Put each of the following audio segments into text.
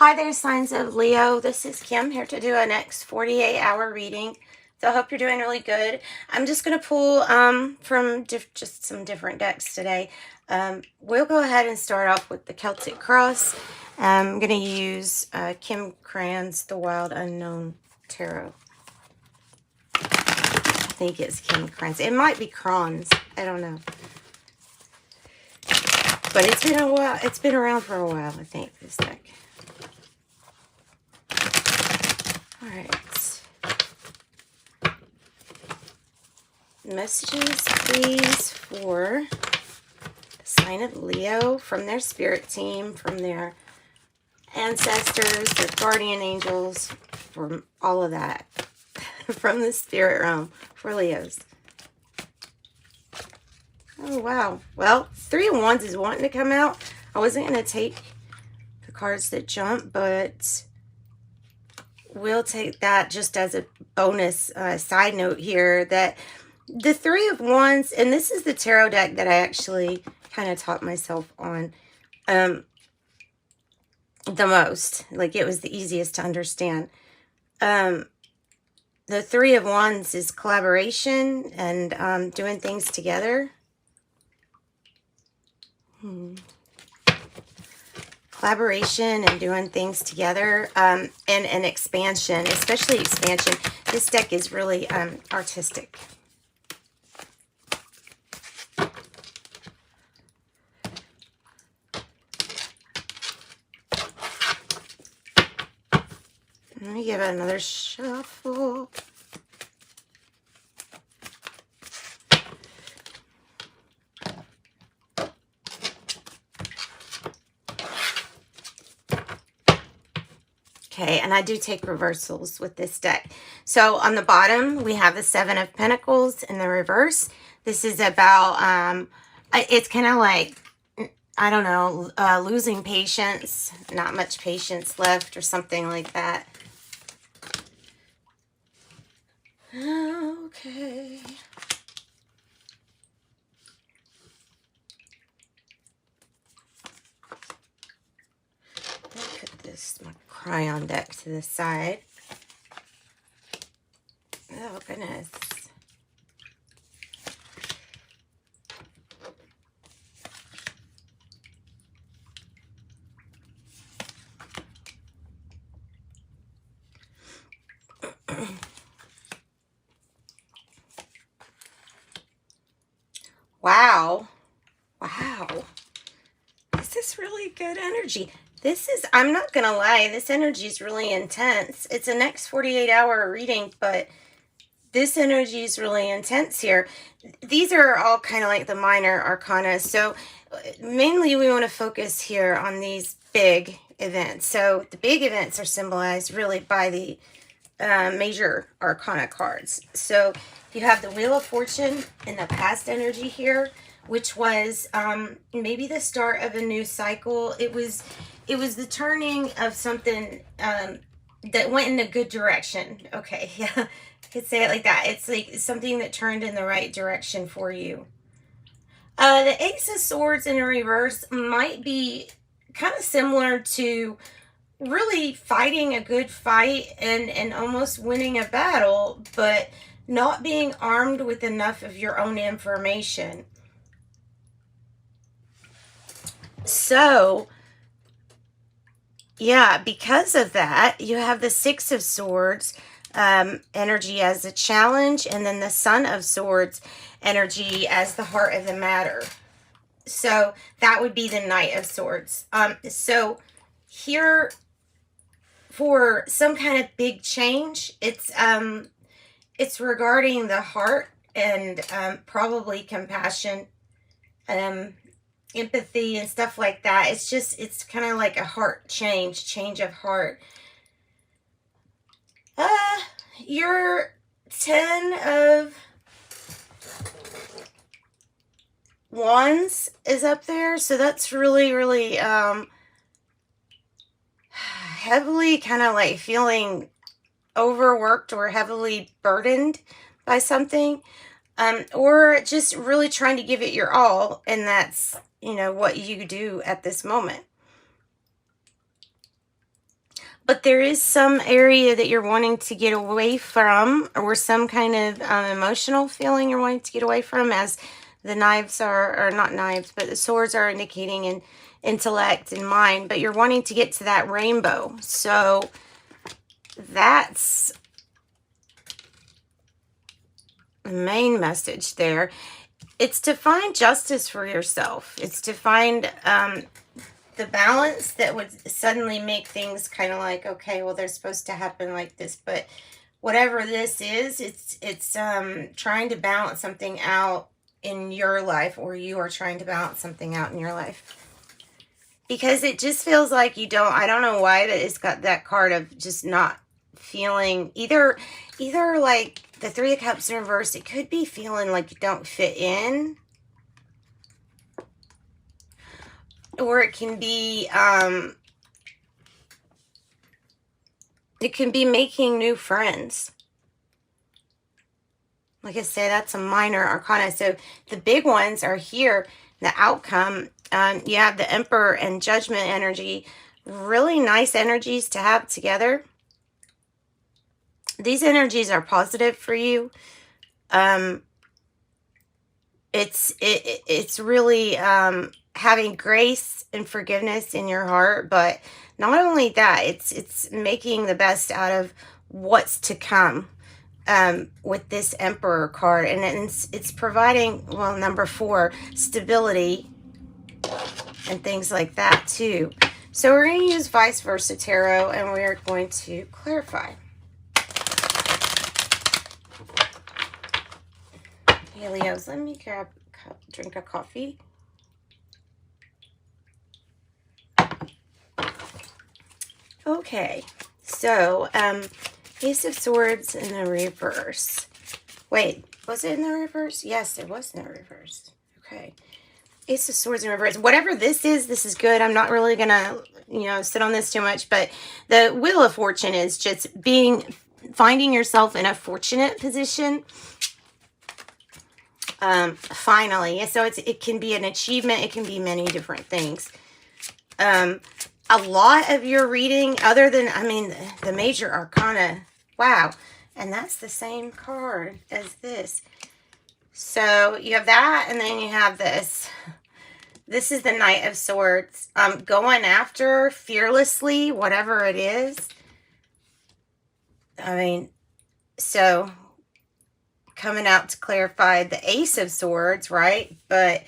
Hi there, signs of Leo. This is Kim here to do a next 48-hour reading. So I hope you're doing really good. I'm just going to pull from just some different decks today. We'll go ahead and start off with the Celtic Cross. I'm going to use Kim Cran's The Wild Unknown Tarot. I think it's Kim Cran's. It might be Cron's. I don't know. But it's been a while. It's been around for a while, I think, this deck. All right. Messages, please, for the sign of Leo from their spirit team, from their ancestors, their guardian angels, from all of that, from the spirit realm for Leos. Oh, wow. Well, 3 of Wands is wanting to come out. I wasn't going to take the cards that jump, but we'll take that just as a bonus side note here, that the 3 of Wands, and this is the tarot deck that I actually kind of taught myself on the most. Like, it was the easiest to understand. The 3 of Wands is collaboration and doing things together. Collaboration and doing things together, and expansion, especially expansion. This deck is really artistic. Let me give it another shuffle. Okay, and I do take reversals with this deck. So on the bottom, we have the 7 of Pentacles in the reverse. This is about, it's kind of like, I don't know, losing patience, not much patience left or something like that. Okay. Put this, my crayon deck, to the side. Oh, goodness. Wow. Wow. This is really good energy. This is, I'm not going to lie, this energy is really intense. It's a next 48-hour reading, but this energy is really intense here. These are all kind of like the minor arcana. So mainly we want to focus here on these big events. So the big events are symbolized really by the major arcana cards. So you have the Wheel of Fortune in the past energy here, which was maybe the start of a new cycle. It was the turning of something that went in a good direction. Okay, yeah, I could say it like that. It's like something that turned in the right direction for you. The Ace of Swords in reverse might be kind of similar to really fighting a good fight and almost winning a battle, but not being armed with enough of your own information. So, yeah, because of that, you have the 6 of Swords energy as a challenge, and then the Son of Swords energy as the heart of the matter. So that would be the Knight of Swords. So here, for some kind of big change, it's regarding the heart and probably compassion, empathy and stuff like that. It's kind of like a heart change of heart. Your 10 of Wands is up there, so that's really, really heavily kind of like feeling overworked or heavily burdened by something, or just really trying to give it your all, and that's, you know, what you do at this moment. But there is some area that you're wanting to get away from, or some kind of emotional feeling you're wanting to get away from, as the knives are, or not knives, but the swords are indicating in intellect and mind, but you're wanting to get to that rainbow. So that's the main message there. It's to find justice for yourself. It's to find the balance that would suddenly make things kind of like, okay, well, they're supposed to happen like this, but whatever this is, it's trying to balance something out in your life, or you are trying to balance something out in your life. Because it just feels like you don't, I don't know why, but it's got that card of just not feeling either like the Three of Cups in reverse. It could be feeling like you don't fit in, or it can be making new friends. Like I said, that's a minor arcana. So the big ones are here. The outcome, you have the Emperor and Judgment energy. Really nice energies to have together. These energies are positive for you. It's really having grace and forgiveness in your heart, but not only that, it's making the best out of what's to come with this Emperor card, and it's providing, well, number 4, stability and things like that too. So we're going to use Vice Versa Tarot, and we're going to clarify. Hey, Leos, let me grab a drink of coffee. Okay, so Ace of Swords in the reverse. Wait, was it in the reverse? Yes, it was in the reverse. Okay. Ace of Swords in reverse. Whatever this is good. I'm not really going to, sit on this too much, but the Wheel of Fortune is just finding yourself in a fortunate position. Finally. So it can be an achievement. It can be many different things. A lot of your reading, other than, the major arcana, wow. And that's the same card as this. So you have that, and then you have this. This is the Knight of Swords. Going after fearlessly, whatever it is. So coming out to clarify the Ace of Swords, right? But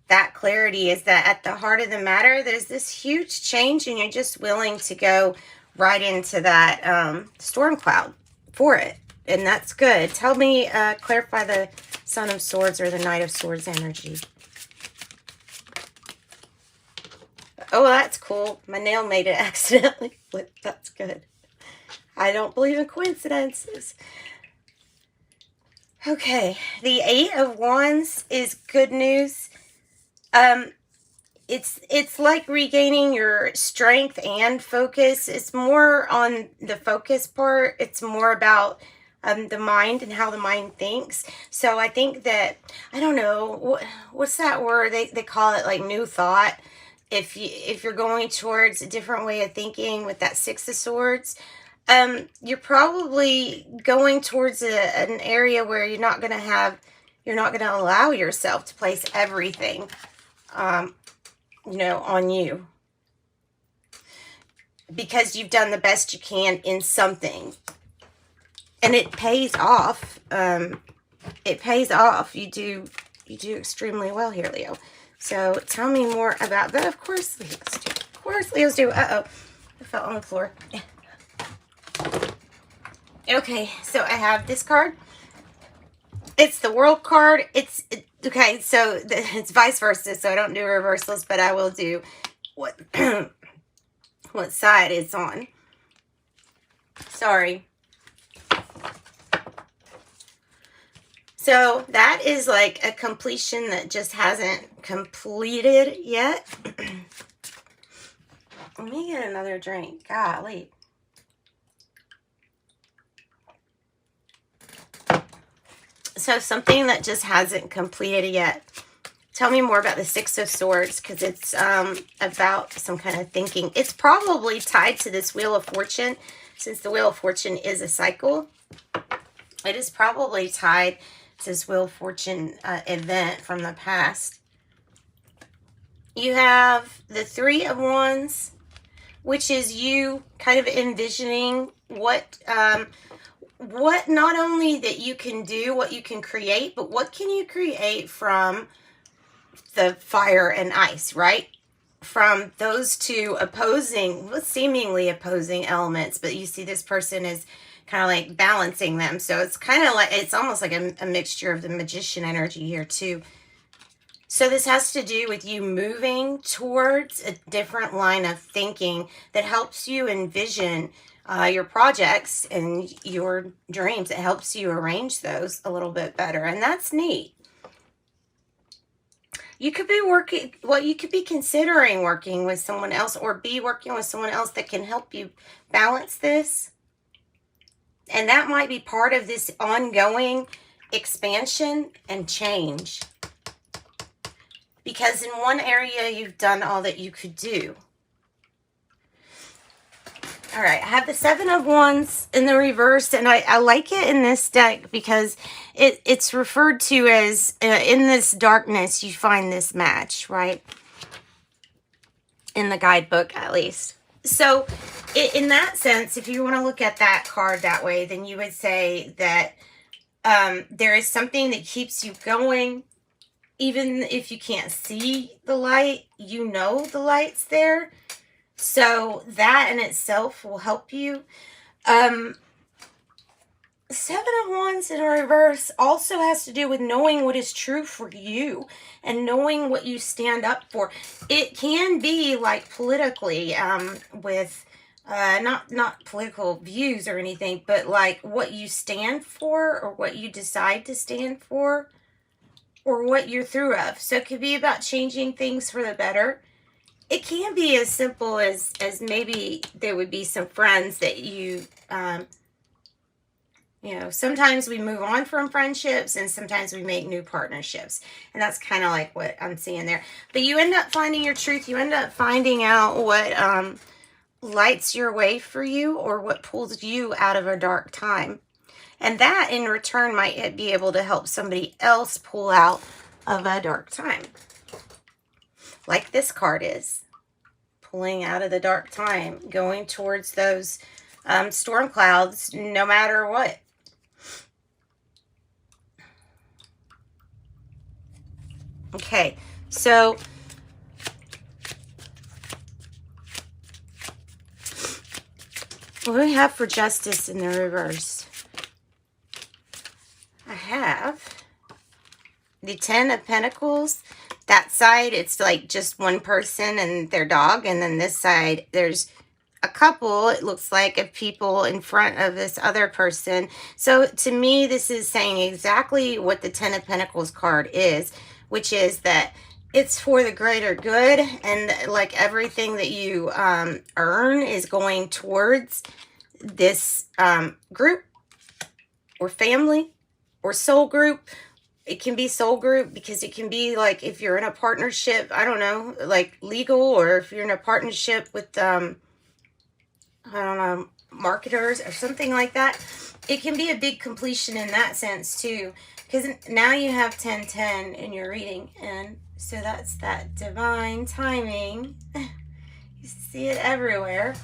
that clarity is that at the heart of the matter, there's this huge change, and you're just willing to go right into that storm cloud for it. And that's good. Tell me, clarify the Son of Swords or the Knight of Swords energy. Oh, that's cool. My nail made it accidentally flip. That's good. I don't believe in coincidences. Okay, the 8 of Wands is good news. It's like regaining your strength and focus. It's more on the focus part. It's more about the mind and how the mind thinks. So I think that, I don't know, what's that word? They call it like new thought. If you're going towards a different way of thinking with that 6 of Swords, you're probably going towards an area where you're not going to allow yourself to place everything, on you, because you've done the best you can in something, and it pays off. It pays off. You do extremely well here, Leo. So tell me more about that. Of course, Leos do. Of course, Leos do. Uh-oh. I fell on the floor. Okay, so I have this card. It's the World card. Okay, so it's vice versa, so I don't do reversals, but I will do what what side it's on. Sorry. So that is like a completion that just hasn't completed yet. Let me get another drink. Golly. So something that just hasn't completed yet. Tell me more about the Six of Swords, because it's about some kind of thinking. It's probably tied to this Wheel of Fortune, since the Wheel of Fortune is a cycle. It is probably tied to this Wheel of Fortune event from the past. You have the Three of Wands, which is you kind of envisioning what not only that you can do, what you can create, but what can you create from the fire and ice, right? From those two opposing, well, seemingly opposing elements, but you see this person is kind of like balancing them. So it's kind of like, it's almost like a mixture of the magician energy here too. So this has to do with you moving towards a different line of thinking that helps you envision your projects and your dreams. It helps you arrange those a little bit better. And that's neat. You could be working, well, you could be considering working with someone else, or be working with someone else that can help you balance this. And that might be part of this ongoing expansion and change. Because in one area, you've done all that you could do. All right, I have the Seven of Wands in the reverse, and I like it in this deck because it's referred to as, in this darkness, you find this match, right? In the guidebook, at least. So, in that sense, if you want to look at that card that way, then you would say that there is something that keeps you going. Even if you can't see the light, you know the light's there. So that in itself will help you. Seven of Wands in reverse also has to do with knowing what is true for you and knowing what you stand up for. It can be like politically, with not political views or anything, but like what you stand for or what you decide to stand for, or what you're through of. So it could be about changing things for the better. It can be as simple as maybe there would be some friends that you, you know, sometimes we move on from friendships and sometimes we make new partnerships. And that's kind of like what I'm seeing there. But you end up finding your truth. You end up finding out what lights your way for you, or what pulls you out of a dark time. And that, in return, might be able to help somebody else pull out of a dark time. Like this card is. Pulling out of the dark time. Going towards those storm clouds, no matter what. Okay, so what do we have for justice in the reverse? I have the Ten of Pentacles. That side, it's like just one person and their dog. And then this side, there's a couple, it looks like, of people in front of this other person. So to me, this is saying exactly what the Ten of Pentacles card is, which is that it's for the greater good. And like everything that you earn is going towards this group or family or soul group. It can be soul group because it can be like if you're in a partnership, I don't know, like legal, or if you're in a partnership with, I don't know, marketers or something like that. It can be a big completion in that sense too, because now you have 10-10 in your reading. And so that's that divine timing. You see it everywhere.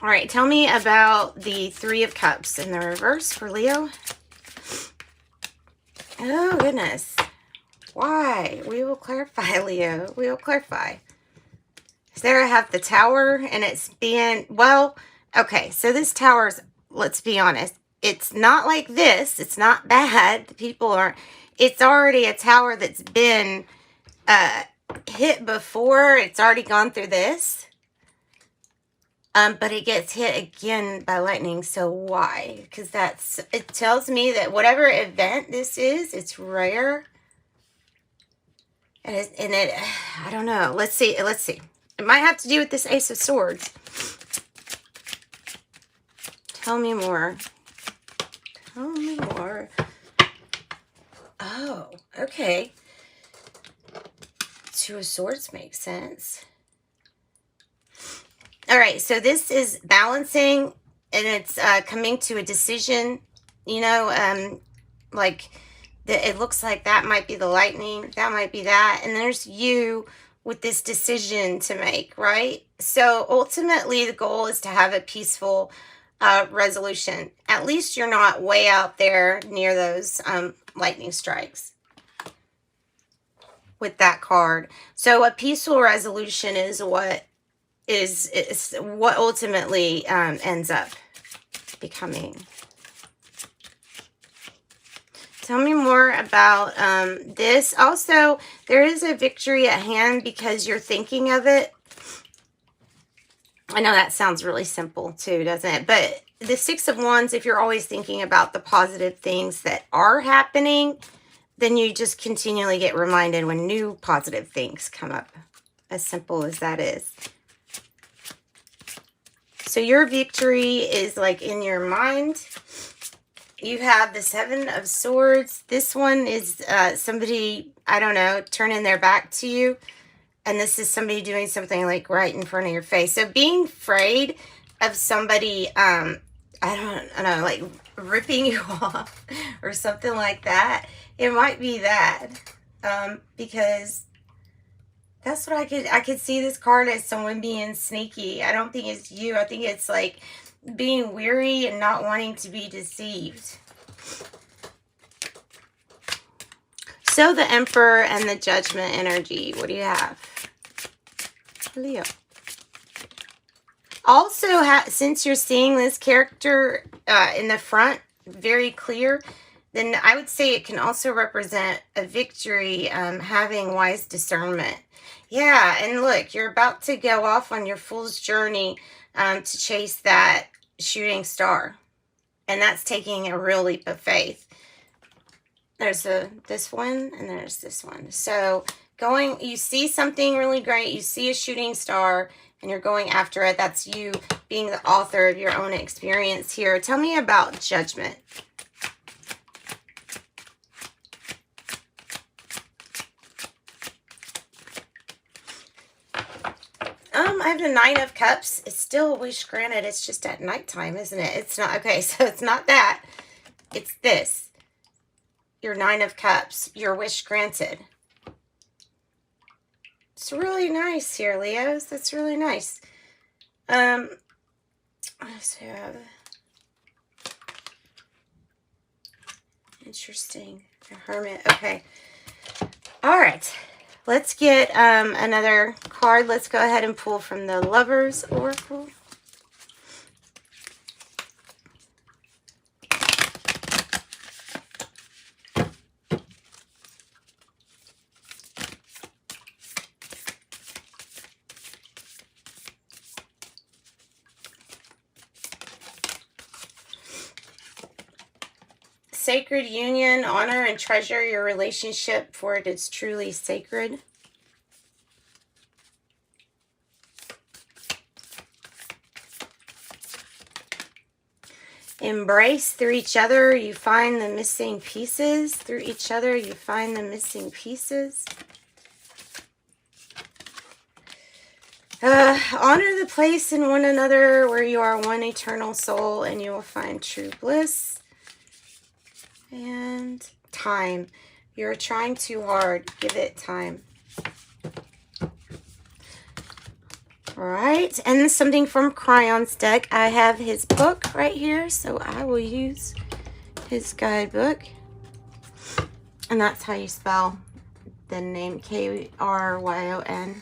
All right, tell me about the Three of Cups in the reverse for Leo. Oh, goodness. Why? We will clarify, Leo. We will clarify. So there I have the Tower, and it's being, well, okay, so this tower's, let's be honest, it's not like this. It's not bad. The people aren't, it's already a tower that's been hit before. It's already gone through this. But it gets hit again by lightning. So why? Because it tells me that whatever event this is, it's rare. And I don't know. Let's see. It might have to do with this Ace of Swords. Tell me more. Tell me more. Oh, okay. Two of Swords makes sense. All right, so this is balancing, and it's coming to a decision. You know, like it looks like that might be the Lightning, that might be that, and there's you with this decision to make, right? So ultimately, the goal is to have a peaceful resolution. At least you're not way out there near those lightning strikes with that card. So a peaceful resolution is what ultimately ends up becoming. Tell me more about this. Also, there is a victory at hand because you're thinking of it. I know that sounds really simple too, doesn't it? But the Six of Wands, if you're always thinking about the positive things that are happening, then you just continually get reminded when new positive things come up. As simple as that is. So your victory is like in your mind. You have the Seven of Swords. This one is somebody, I don't know, turning their back to you. And this is somebody doing something like right in front of your face. So being afraid of somebody, I don't know, like ripping you off or something like that. It might be that. Because that's what I could see this card as someone being sneaky. I don't think it's you. I think it's like being weary and not wanting to be deceived. So the Emperor and the Judgment energy. What do you have? Leo. Also, since you're seeing this character in the front very clear, then I would say it can also represent a victory, having wise discernment. Yeah, and look, you're about to go off on your fool's journey to chase that shooting star. And that's taking a real leap of faith. There's this one, and there's this one. So you see something really great, you see a shooting star, and you're going after it. That's you being the author of your own experience here. Tell me about Judgment. I have the Nine of Cups. It's still a wish granted. It's just at nighttime, isn't it? It's not. Okay, so it's not that. It's this. Your Nine of Cups. Your wish granted. It's really nice here, Leos. That's really nice. So interesting. A Hermit. Okay. All right. Let's get another card. Let's go ahead and pull from the Lovers Oracle. Sacred union, honor and treasure your relationship, for it is truly sacred. Embrace through each other, you find the missing pieces. Through each other, you find the missing pieces. Honor the place in one another where you are one eternal soul, and you will find true bliss. And time. You're trying too hard. Give it time. All right. And something from Crayon's deck. I have his book right here, so I will use his guidebook. And that's how you spell the name, K-R-Y-O-N.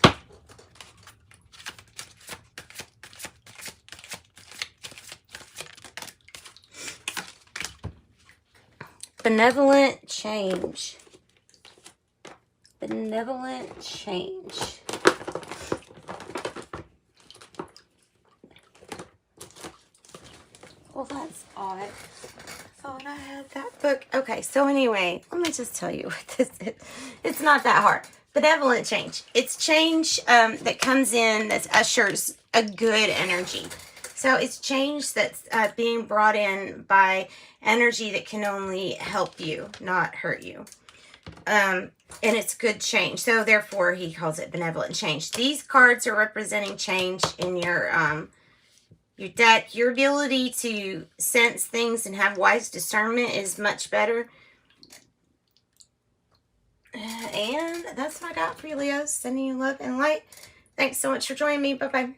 Benevolent change. Benevolent change. Well, that's odd. I thought I had that book. Okay, so anyway, let me just tell you what this is. It's not that hard. Benevolent change. It's change that comes in that ushers a good energy. So it's change that's being brought in by energy that can only help you, not hurt you. And it's good change. So therefore he calls it benevolent change. These cards are representing change in your deck. Your ability to sense things and have wise discernment is much better. And that's what I got for you, Leos. Sending you love and light. Thanks so much for joining me. Bye-bye.